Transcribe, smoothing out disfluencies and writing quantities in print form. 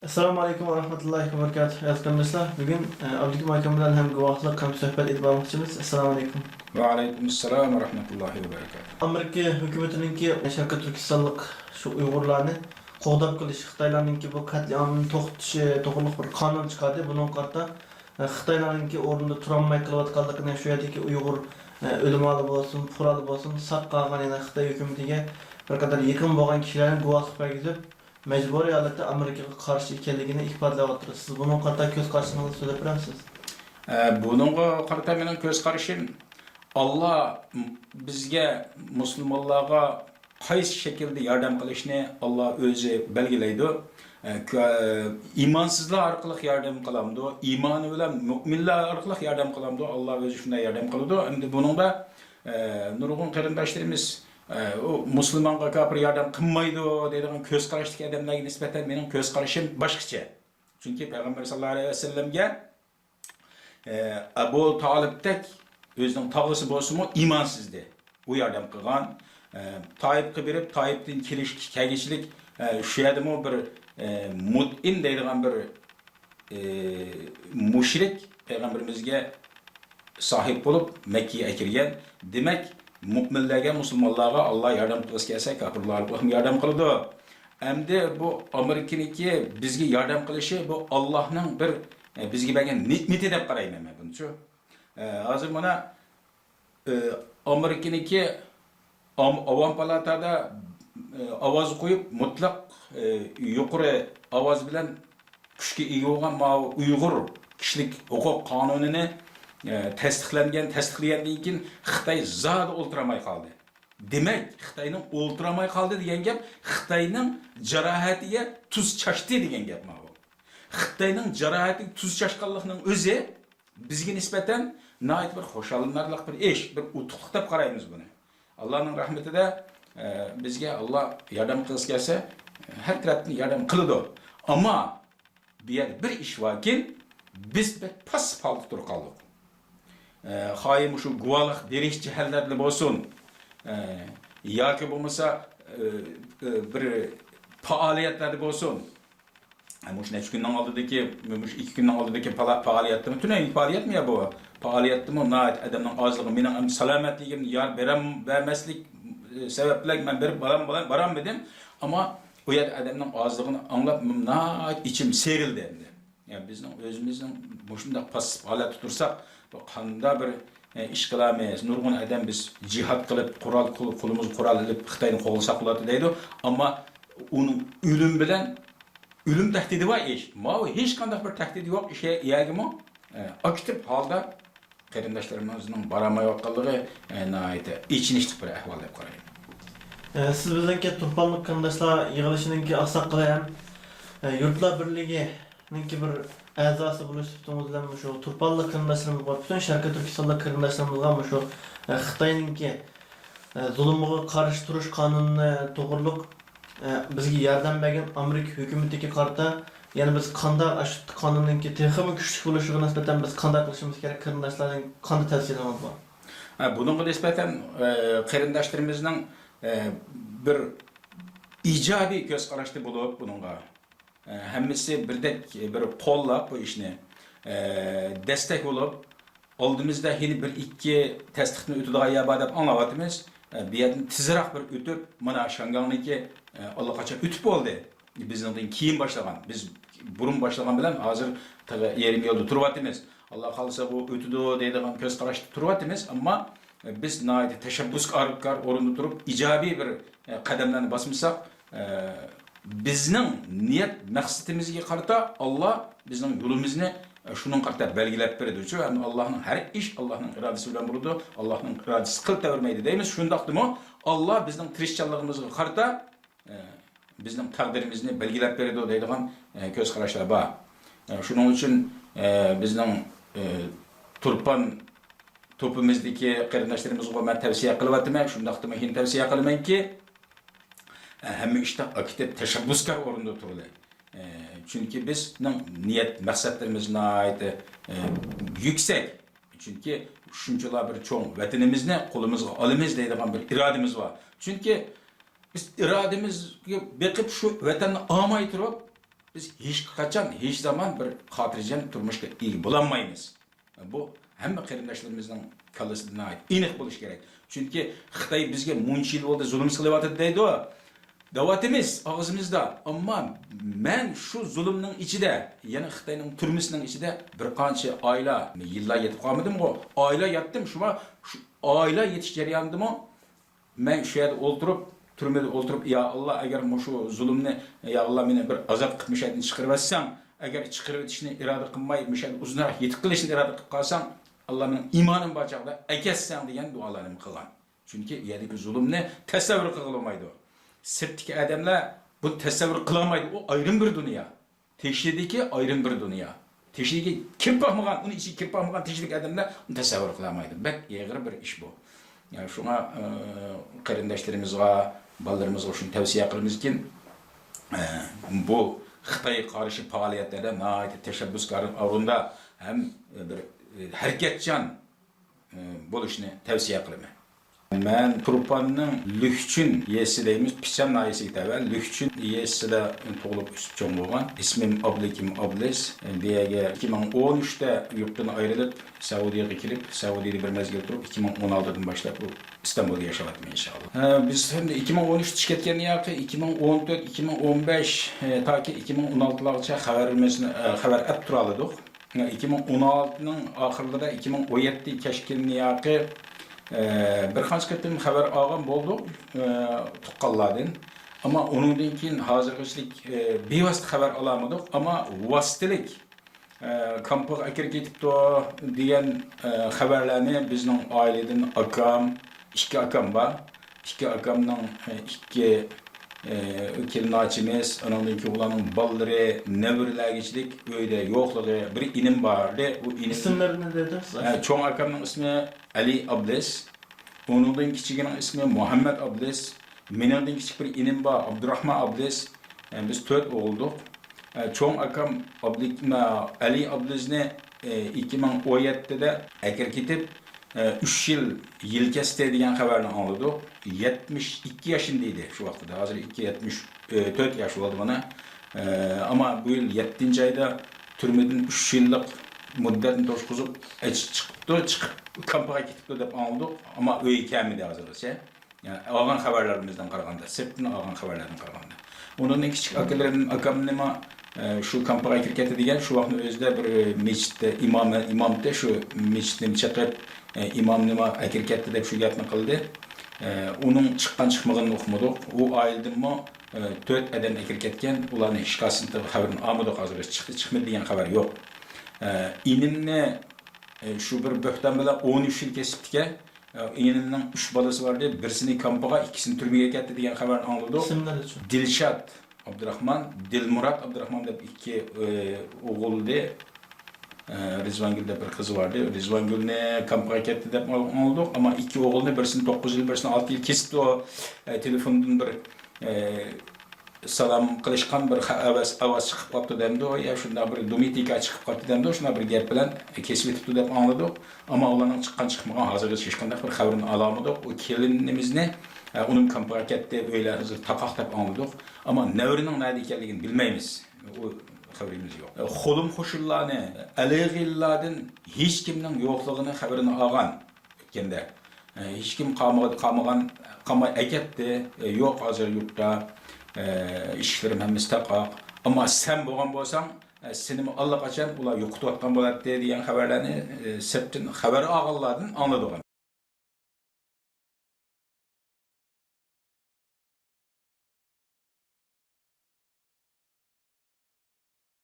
Assalamu alaikum wa rahmatullahi wa barakatuh. Arkadaşlar bugün Abdülhakim Hakan bilen hem guvahlık hem sohbet edip almışız. Assalamu alaikum. Ve aleykümselam ve rahmetullahi ve berekatuhu. Amerika hükümetininki Şarkı Türkistanlık şu Uygurlarını qoğdap kılış, Xitaylarınki bu katliamını toxtuşı, toxuluk bir kanun çıkardı. Bunun karta Xitaylarınki orunda turanmay kılıvatkallıkını şu yerdeki Uygur ölüm alı olsun, puralı olsun, saq qalğan yana Xitay hükümetiga bir kadar yakın bolğan kişilerin guvahlık bergizip mecburi halatda Amerikaga qarşı ekenligini ifadalap atır. Siz bunun karta köz qarşısınızda söylep beremsiz? Bununla karta mening köz qarashim Allah bizga musulmonlarga qaysi şekilde yordam qilishni Allah o'zi belgilaydi. İmansızlar orqali yordam qilamdi. İmoni bilan mu'minlar orqali yordam qilamdi. Allah o'zi shunday yordam qiladi. Endi buningda nurg'un qarindoshlarimiz o musulmonga kafir yordam qilmaydi deydigan ko'z qarashli odamlarga nisbatan mening ko'z qarashim boshqacha. Chunki payg'ambar sallallohu alayhi vasallamga Abu Talibdek özünün tağısı bolsunmu imansızdı. O yordam qilgan. Tayyip'e berib, Tayyip'ten kelişlik şu yerdimi bir mut'in deydigan bir müşrik peygamberimizge sahip bulup Mekke'ye kirgen. Demek mu'minlarga, musulmonlarga Allah yordam qilsa kelsa, kafirlarga ham yordam qiladi. Endi bu Amerikaniki bizga yordam qilishi bu Allohning bir bizga bergan ne'mati deb qarayman men buncha. Hozir mana Amerikaniki Avam palatada ovoz qo'yib mutlaq yuqori ovoz bilan kuchga ega bo'lgan Uyg'ur kishilik huquq qonunini tasdiqlangan, tasdiqlagandan keyin Xitoy zodi o'ltiramay qoldi. Demak, Xitoyning o'ltiramay qoldi degan gap Xitoyning jarohatiga tuz chashdi degan gap bu. Xitoyning jarohatiga tuz chashqanligining o'zi bizga nisbatan nəhayət bir xoşalınarlıq bir iş, bir utuqluq deb qaraymiz buni. Allah'ın rahmetide bizge Allah yardım qilsa kelsa her tarafdan yardım qiladi. Ama bir iş var ki biz bir pas paldı turib qoldik. Xoyim shu guvohlik berish jihatlarida bo'lsin, yoki bo'lmasa bir faoliyatlarda bo'lsin. Mush necha kundan oldidagi, mush 2 kundan oldidagi faoliyatmi? Tunay faoliyatmi ya bu? Faoliyatmi? Nəhayət adamning ozligi, mening salomatligim yar bermaslik sebepler men berib barammadım. Ama o yer adamning ozligini anglab nəhayət içim serildi endi. Yani bizning o'zimizning mushunda pas holat tursak, bu qanda bir ish qilamiz. Nurg'un adam biz jihad qilib, qo'limiz qurol olib Xitoyni qo'g'ilsak bo'ladi deydi. Ammo uning o'lim bilan ölüm tehdidi var iş. Ama hiç kandak bir tehdidi yok işe yagimi aktif halda qarindoshlarımızın baramayotganligi nəhayət içinishlik bir ahvol deb qarayman. Siz bizdenki Turpanlık qarindoshlar yig'ilishininki aqsaqli ham Yurtlar birligininki bir a'zosi bo'lish sifatingizdan shu Turpanlık qarindoshlarimiz bor. Butun Sharqiy Turkistonlik qarindoshlarimizga shu Xitoyninki zulmga qarshi turish qonunini to'g'riliq bizga yordam bergan Amerika hukumatiga qarata, ya'ni biz qanday shu qonunninki texnik kuchli bo'lishiga nisbatan biz qanday qilishimiz kerak, qarindoshlarning qanday tavsiyalarimiz bor? Bununla nisbatan qarindoshlarımızning bir ijobiy ko'z qarashli bo'lib buningga hammasi birdek bir qo'llab bu ishni destek bo'lib oldimizda hali bir ikki tasdiqni o'tadigan yaba deb anglayapmiz. Bu yerdan tezroq bir o'tib mana Shangangniki allaqachon o'tib bo'ldi. Bizning keyin boshlagan, biz burun boshlagan bilan hozir yarim yo'lda turyapmiz. Allah qalsa bu o'tidi deydigan ko'z qarashda turyapmiz, ammo biz nəhayət təşəbbüskar o'rinda turib ijobiy bir qadamlarni bosmasak, bizning niyat maqsadimizga qarata Allah bizning yo'limizni şunun qarta belgilab beradi. Çünki Allah'ın her iş Allah'ın iradesi bilan bo'ladi. Allah'ın iradesi qilib tavermaydi deymiz. Shundaqdimi? Allah bizning tirishchanligimizga qarta bizning taqdirimizni belgilab beradi deydigan ko'z qarashlar bor. Shuning uchun bizning Turpan topimizdagi qarindoshlarimizni men tavsiya qilyapman. Shundaqdimi hin tavsiya qilamanki, hamma ishda aktiv tashabbuskor o'rinda turadi. Çünkü bizning niyat maqsadlarimiz nəhayət yüksek. Çünkü shunchalar bir cho'ng vatanimizni qo'limizga olamiz deydigan bir irodamiz var. Çünkü biz irodamizga beqib shu vatanni olmay turib biz hech qachon, hech zaman bir xotirjam turmushga ega bo'lolmaymiz. Bu hamma qarindoshlarimizning kallasidan aniq bo'lish kerak. Chunki Xitoy bizga muncha yil bo'ldi zulm qilyapti deydi. Davatimiz og'zimizda, ammo men shu zulmning ichida, yana Xitoyning turmusining ichida bir qancha oila yillar yetib qolmadim-ku. Oila yetdim, shuma shu oila yetish jarayonidami men shu yerda o'ltirib, turmada o'ltirib, ya Allah, agar shu zulmni, ya Allah meni bir azob qilmishdan chiqarib olsang, agar chiqarib o'tishni iroda qilmay, mishal uzunroq yetib qilishni iroda qilib qolsang, Allah mening iymonim bor chog'da akassan degan duolarimni qilgan. Chunki u yerdagi zulmni tasavvur qila olmaydi. Sirtdagi odamlar bu tasavvur qila olmaydi. U ayrim bir dunyo. Teshidagi ayrim bir dunyo. Teshiga kirib boqmagan, uni ichiga kirib boqmagan teshidagi odamlar uni tasavvur qila olmaydi. Bak, yeg'ir bir ish bu. Yani şuna qarindoshlarimizga, balalarimizga shuni tavsiya qilamizki, bu Xitoy qarshi faoliyatlarda nihoyat tashabbuskor o'rinda ham bir harakatchan bo'lishni tavsiya qilaman. Men Turpanning Lükçün yesideymiz, Picham nayesiga va Lükçün yesida tug'ilib o'sib cho'ng bo'lgan. Ismim Ablekim Ables. Diyaga 2013da yurtdan ayrilib, Saudiyaga kelib, Saudiyada bir mezgil turib, 2016dan boshlab bu İstanbulda yashayapman inshaalloh. Biz ham 2013 chiqib ketgan yoqi 2014, 2015 toki 2016largacha xabar olib turardik. 2016ning oxirida 2017 kashkilni yoqi bir qancha qatim xabar olgan bo'ldik tuqqanlardan. Ammo uningdan keyin hozirgacha bevosita xabar olamadik, ammo vositalik kampga akir ketibdi degan xabarlarni bizning oiladan akam, ikki akam bor. İki akamning ikki kelinachimiz, onundan keyin ularning bolalari, nevaralarichilik uyda yo'qligi, bir inim bordi. Bu inim İsimlerini dediniz. Çoğun akamның ismi Ali Abdes, onundan kiçigining ismi Muhammed Abdes, meningdan kiçik bir inim var Abdurrahman Abdes. Biz 4 o'g'ildik. Çoğun akam Ali Abdesni 2017'de akir ketib 3 yil yelkasida degan xabarni oldik. 72 yaşındaydı şu vaqtda. Hozir 74 yaş bo'ldi mana. Ama bu yil 7 ayda turmadan 3 yillik muddatni to'shqizib chiqib kampaga ketibdi deb oldik. Ammo uy kamida hozirgacha. Yani olgan xabarlarimizdan qaraganda, septni olgan xabarlardan qaraganda. Undan kichik akalarim akam nima shu kampaga kirib ketdi degan shu vaqtning o'zida bir mechitda imomda shu mechitni chaqirib imom nima akir ketdi deb shu gapni qildi. Uning chiqqan chiqmaganini o'qimadik. U oiladimi 4 odam akir ketgan, ularning hech qaysini xabarini olmadik hozirgacha chiqmadi degan xabar yo'q. İnimni şu bir böhtan bilan 13 yil kesibdi. İnimning 3 balasi vardı. Birisini kampaga, ikkisini turmaga ketdi degan xabarni oldik. İsimleri için. Dilshad Abdurrahman, Dilmurat Abdurrahman deb ikki o'g'ildi. Rizvangulda bir qiz vardı. Rizvangulni kampaga ketdi deb oldik, ammo ikki o'g'ilni birisini 9 yil, birisini 6 yil kesibdi. O telefondan bir salam qilishgan bir ovoz chiqib qolibdi demdi. Ya shunda bir domitika chiqib qolibdi demdi. Shunda bir gap bilan kesib o'tibdi deb anladik. Ammo ularning chiqqan chiqmagan hozirgacha hech qanday bir xabarini olamadik. O kelinimizni uning kampaga ketdi, o'ylar hozir taqoq deb anladik. Ammo navrining nima ekanligini bilmaymiz. O xabarimiz yo'q. Qo'lim qo'shillarni alig'illardan hech kimning yo'qligini xabarini olgan o'tganda. Hech kim qamay aketdi. Yo'q hozir yurtda. İşlerim hammasi taqoq. Ammo sen bo'lgan bo'lsang, seni allaqachon ular yo'qotayotgan bo'ladi degan xabarlarni septin xabar olganlardan anladik.